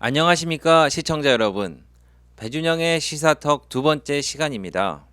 안녕하십니까 시청자 여러분. 배준영의 시사턱 두 번째 시간입니다.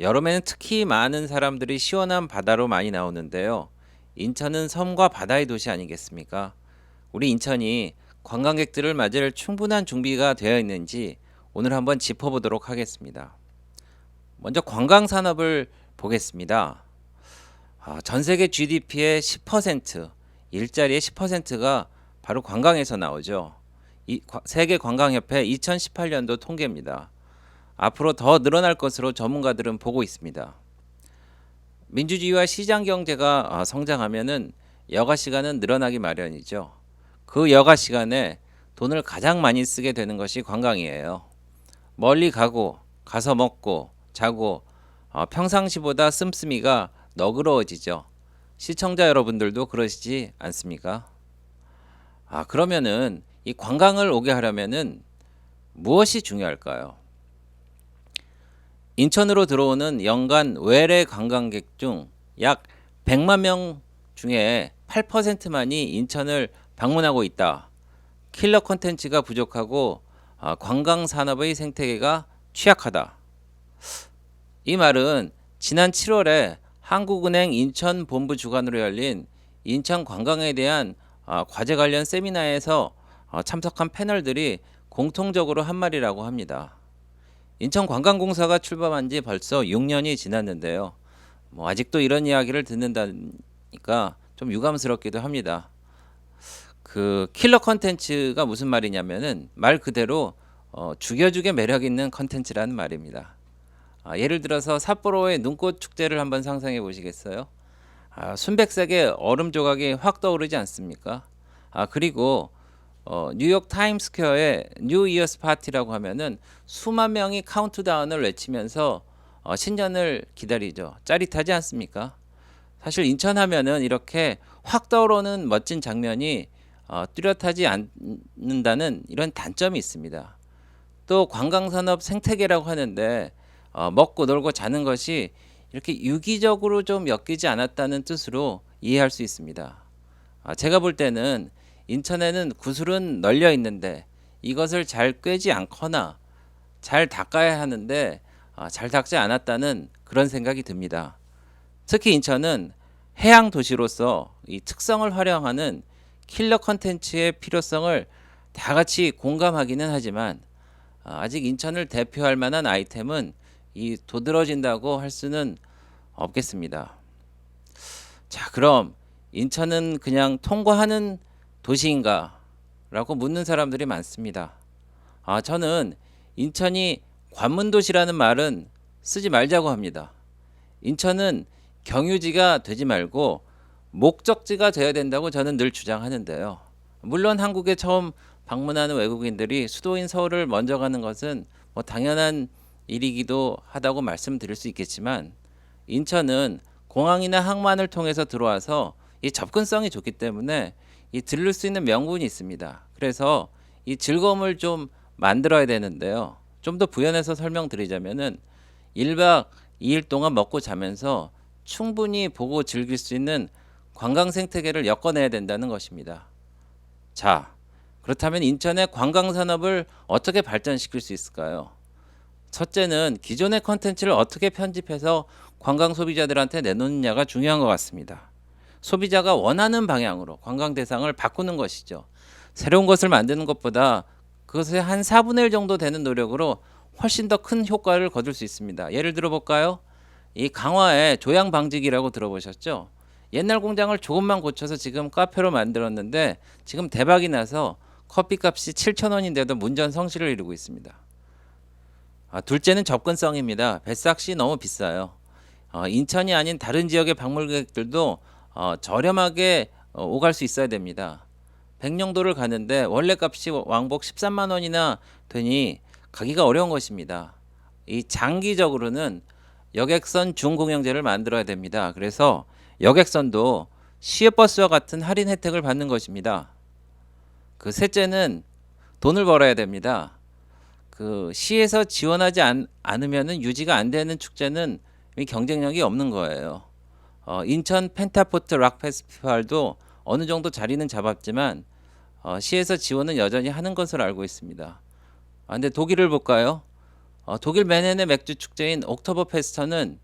여름에는 특히 많은 사람들이 시원한 바다로 많이 나오는데요. 인천은 섬과 바다의 도시 아니겠습니까? 우리 인천이 관광객들을 맞을 충분한 준비가 되어 있는지 오늘 한번 짚어보도록 하겠습니다. 먼저 관광 산업을 보겠습니다. 전 세계 GDP의 10%, 일자리의 10%가 바로 관광에서 나오죠. 세계관광협회 2018년도 통계입니다. 앞으로 더 늘어날 것으로 전문가들은 보고 있습니다. 민주주의와 시장 경제가 성장하면은 여가 시간은 늘어나기 마련이죠. 그 여가 시간에 돈을 가장 많이 쓰게 되는 것이 관광이에요. 멀리 가고 가서 먹고 자고 평상시보다 씀씀이가 너그러워지죠. 시청자 여러분들도 그러시지 않습니까? 그러면은 이 관광을 오게 하려면은 무엇이 중요할까요? 인천으로 들어오는 연간 외래 관광객 중 약 100만 명 중에 8%만이 인천을 방문하고 있다. 킬러 콘텐츠가 부족하고 관광 산업의 생태계가 취약하다. 이 말은 지난 7월에 한국은행 인천 본부 주관으로 열린 인천 관광에 대한 과제 관련 세미나에서 참석한 패널들이 공통적으로 한 말이라고 합니다. 인천관광공사가 출범한 지 벌써 6년이 지났는데요. 아직도 이런 이야기를 듣는다니까 좀 유감스럽기도 합니다. 그 킬러 컨텐츠가 무슨 말이냐면은 말 그대로 죽여주게 매력 있는 컨텐츠라는 말입니다. 예를 들어서 삿포로의 눈꽃 축제를 한번 상상해 보시겠어요? 순백색의 얼음 조각이 확 떠오르지 않습니까? 그리고 뉴욕 타임스퀘어의 뉴 이어스 파티라고 하면은 수만 명이 카운트다운을 외치면서 신년을 기다리죠. 짜릿하지 않습니까? 사실 인천 하면은 이렇게 확 떠오르는 멋진 장면이 뚜렷하지 않는다는 이런 단점이 있습니다. 또 관광산업 생태계라고 하는데 먹고 놀고 자는 것이 이렇게 유기적으로 좀 엮이지 않았다는 뜻으로 이해할 수 있습니다. 제가 볼 때는 인천에는 구슬은 널려 있는데 이것을 잘 꿰지 않거나 잘 닦아야 하는데 잘 닦지 않았다는 그런 생각이 듭니다. 특히 인천은 해양 도시로서 이 특성을 활용하는 킬러 컨텐츠의 필요성을 다 같이 공감하기는 하지만 아직 인천을 대표할 만한 아이템은 이 도드러진다고 할 수는 없겠습니다. 자, 그럼 인천은 그냥 통과하는 도시인가? 라고 묻는 사람들이 많습니다. 저는 인천이 관문도시라는 말은 쓰지 말자고 합니다. 인천은 경유지가 되지 말고 목적지가 되어야 된다고 저는 늘 주장하는데요. 물론 한국에 처음 방문하는 외국인들이 수도인 서울을 먼저 가는 것은 당연한 일이기도 하다고 말씀드릴 수 있겠지만 인천은 공항이나 항만을 통해서 들어와서 이 접근성이 좋기 때문에 이 들를 수 있는 명분이 있습니다. 그래서 이 즐거움을 좀 만들어야 되는데요. 좀 더 부연해서 설명드리자면은 1박 2일 동안 먹고 자면서 충분히 보고 즐길 수 있는 관광 생태계를 엮어내야 된다는 것입니다. 자, 그렇다면 인천의 관광 산업을 어떻게 발전시킬 수 있을까요? 첫째는 기존의 컨텐츠를 어떻게 편집해서 관광 소비자들한테 내놓느냐가 중요한 것 같습니다. 소비자가 원하는 방향으로 관광 대상을 바꾸는 것이죠. 새로운 것을 만드는 것보다 그것의 한 4분의 1 정도 되는 노력으로 훨씬 더 큰 효과를 거둘 수 있습니다. 예를 들어 볼까요? 이 강화의 조양 방직이라고 들어보셨죠? 옛날 공장을 조금만 고쳐서 지금 카페로 만들었는데 지금 대박이 나서 커피값이 7,000원인데도 문전성시를 이루고 있습니다. 둘째는 접근성입니다. 뱃삭시 너무 비싸요. 인천이 아닌 다른 지역의 방문객들도 저렴하게 오갈 수 있어야 됩니다. 백령도를 가는데 원래 값이 왕복 13만 원이나 되니 가기가 어려운 것입니다. 이 장기적으로는 여객선 준공영제를 만들어야 됩니다. 그래서 여객선도 시외버스와 같은 할인 혜택을 받는 것입니다. 그 셋째는 돈을 벌어야 됩니다. 그 시에서 지원하지 않으면 유지가 안 되는 축제는 경쟁력이 없는 거예요. 인천 펜타포트 락 페스티벌도 어느 정도 자리는 잡았지만 시에서 지원은 여전히 하는 것으로 알고 있습니다. 근데 독일을 볼까요? 독일 메넨의 맥주 축제인 옥토버 페스터는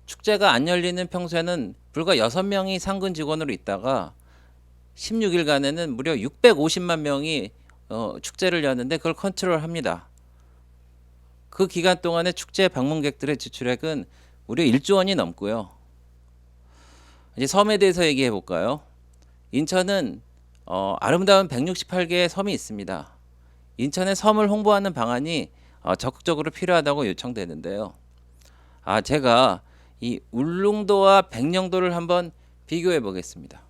축제가 안 열리는 평소에는 불과 6명이 상근 직원으로 있다가 16일간에는 무려 650만 명이 축제를 여는데 그걸 컨트롤합니다. 그 기간 동안에 축제 방문객들의 지출액은 무려 1조 원이 넘고요. 이제 섬에 대해서 얘기해 볼까요? 인천은 아름다운 168개의 섬이 있습니다. 인천의 섬을 홍보하는 방안이 적극적으로 필요하다고 요청되는데요. 제가 이 울릉도와 백령도를 한번 비교해 보겠습니다.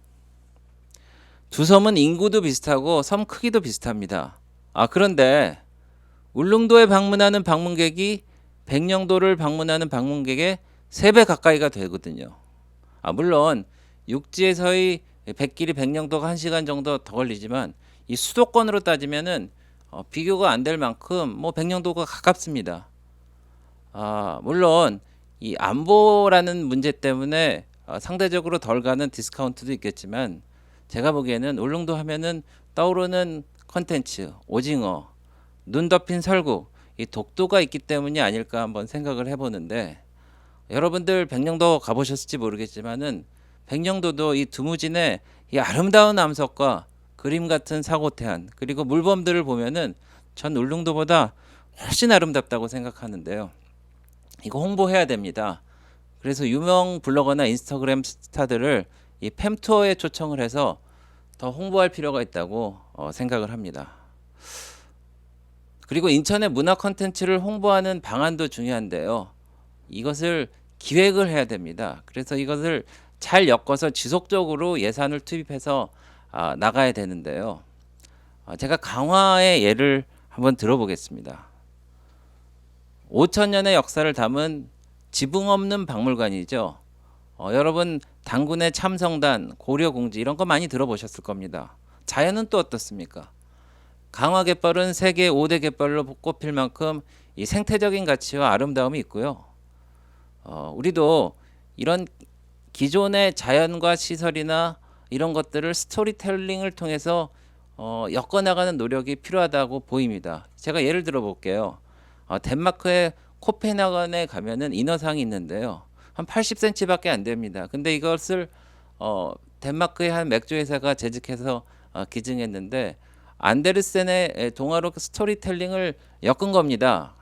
두 섬은 인구도 비슷하고 섬 크기도 비슷합니다. 그런데 울릉도에 방문하는 방문객이 백령도를 방문하는 방문객의 3배 가까이가 되거든요. 물론 육지에서의 백길이 백령도가 1시간 정도 더 걸리지만 이 수도권으로 따지면은 비교가 안 될 만큼 백령도가 가깝습니다. 물론 이 안보라는 문제 때문에 상대적으로 덜 가는 디스카운트도 있겠지만 제가 보기에는 울릉도 하면은 떠오르는 컨텐츠, 오징어, 눈 덮인 설국, 이 독도가 있기 때문이 아닐까 한번 생각을 해보는데 여러분들 백령도 가보셨을지 모르겠지만은 백령도도 이 두무진의 이 아름다운 암석과 그림 같은 사고태안 그리고 물범들을 보면은 전 울릉도보다 훨씬 아름답다고 생각하는데요. 이거 홍보해야 됩니다. 그래서 유명 블로거나 인스타그램 스타들을 이 팸투어에 초청을 해서 더 홍보할 필요가 있다고 생각을 합니다. 그리고 인천의 문화 콘텐츠를 홍보하는 방안도 중요한데요. 이것을 기획을 해야 됩니다. 그래서 이것을 잘 엮어서 지속적으로 예산을 투입해서 나가야 되는데요. 제가 강화의 예를 한번 들어보겠습니다. 5,000년의 역사를 담은 지붕 없는 박물관이죠. 여러분 당군의 참성단, 고려공지 이런 거 많이 들어보셨을 겁니다. 자연은 또 어떻습니까? 강화갯벌은 세계 5대 갯벌로 꼽힐 만큼 이 생태적인 가치와 아름다움이 있고요. 우리도 이런 기존의 자연과 시설이나 이런 것들을 스토리텔링을 통해서 엮어나가는 노력이 필요하다고 보입니다. 제가 예를 들어 볼게요. 덴마크의 코펜하겐에 가면은 인어상이 있는데요. 한 80cm밖에 안 됩니다. 근데 이것을 덴마크의 한 맥주 회사가 제작해서 기증했는데 안데르센의 동화로 스토리텔링을 엮은 겁니다.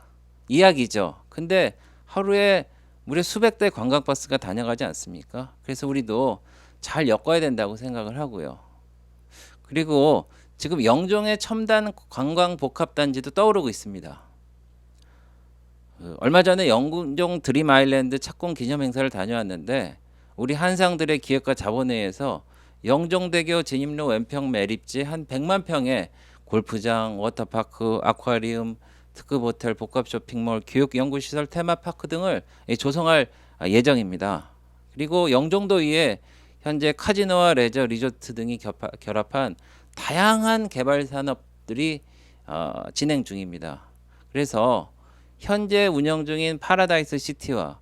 이야기죠. 근데 하루에 무려 수백 대 관광버스가 다녀가지 않습니까? 그래서 우리도 잘 엮어야 된다고 생각을 하고요. 그리고 지금 영종의 첨단 관광복합단지도 떠오르고 있습니다. 얼마 전에 영종 드림 아일랜드 착공 기념 행사를 다녀왔는데 우리 한상들의 기획과 자본에 의해서 영종대교 진입로 왼평 매립지 한 100만 평의 골프장, 워터파크, 아쿠아리움, 특급 호텔, 복합 쇼핑몰, 교육 연구시설, 테마파크 등을 조성할 예정입니다. 그리고 영종도위에 현재 카지노와 레저, 리조트 등이 결합한 다양한 개발 산업들이 진행 중입니다. 그래서 현재 운영 중인 파라다이스 시티와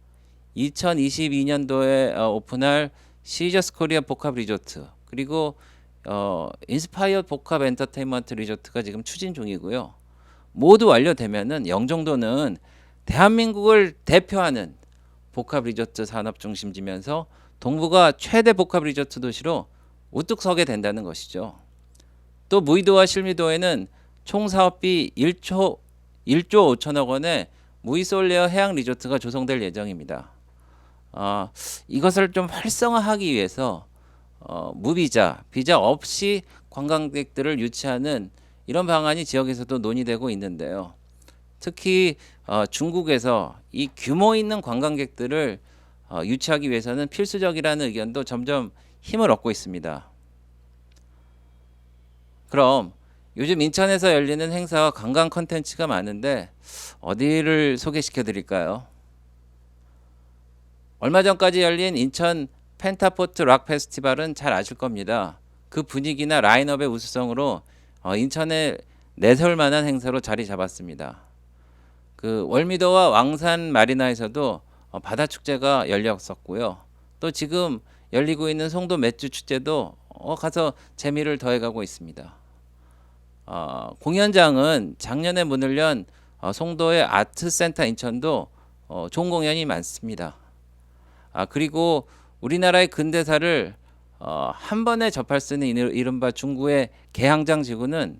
2022년도에 오픈할 시저스 코리아 복합 리조트 그리고 인스파이어 복합 엔터테인먼트 리조트가 지금 추진 중이고요. 모두 완료되면은 영종도는 대한민국을 대표하는 복합 리조트 산업 중심지면서 동부가 최대 복합 리조트 도시로 우뚝 서게 된다는 것이죠. 또 무의도와 실미도에는 총 사업비 1조 5천억 원의 무이솔레어 해양 리조트가 조성될 예정입니다. 이것을 좀 활성화하기 위해서 무비자, 비자 없이 관광객들을 유치하는 이런 방안이 지역에서도 논의되고 있는데요. 특히 중국에서 이 규모 있는 관광객들을 유치하기 위해서는 필수적이라는 의견도 점점 힘을 얻고 있습니다. 그럼 요즘 인천에서 열리는 행사와 관광 컨텐츠가 많은데 어디를 소개시켜 드릴까요? 얼마 전까지 열린 인천 펜타포트 락 페스티벌은 잘 아실 겁니다. 그 분위기나 라인업의 우수성으로 인천에 내세울 만한 행사로 자리 잡았습니다. 그 월미도와 왕산 마리나에서도 바다 축제가 열렸었고요. 또 지금 열리고 있는 송도 맥주 축제도 가서 재미를 더해가고 있습니다. 공연장은 작년에 문을 연 송도의 아트센터 인천도 좋은 공연이 많습니다. 그리고 우리나라의 근대사를 한 번에 접할 수 있는 이른바 중구의 개항장 지구는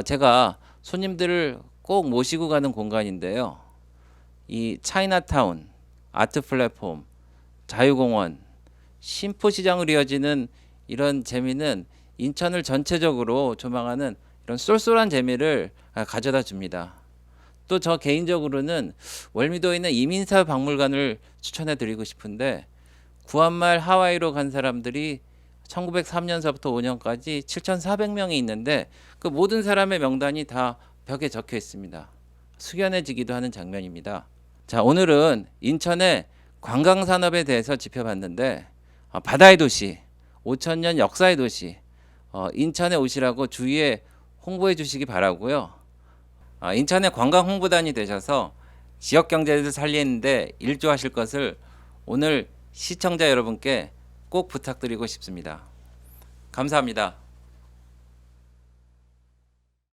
제가 손님들을 꼭 모시고 가는 공간인데요. 이 차이나타운, 아트 플랫폼, 자유공원, 신포시장으로 이어지는 이런 재미는 인천을 전체적으로 조망하는 이런 쏠쏠한 재미를 가져다 줍니다. 또 저 개인적으로는 월미도에 있는 이민사 박물관을 추천해 드리고 싶은데 구한말 하와이로 간 사람들이 1903년서부터 5년까지 7,400명이 있는데 그 모든 사람의 명단이 다 벽에 적혀 있습니다. 숙연해지기도 하는 장면입니다. 자, 오늘은 인천의 관광 산업에 대해서 짚어봤는데 바다의 도시, 5,000년 역사의 도시, 인천에 오시라고 주위에 홍보해 주시기 바라고요. 인천의 관광 홍보단이 되셔서 지역 경제를 살리는데 일조하실 것을 오늘 시청자 여러분께 꼭 부탁드리고 싶습니다. 감사합니다.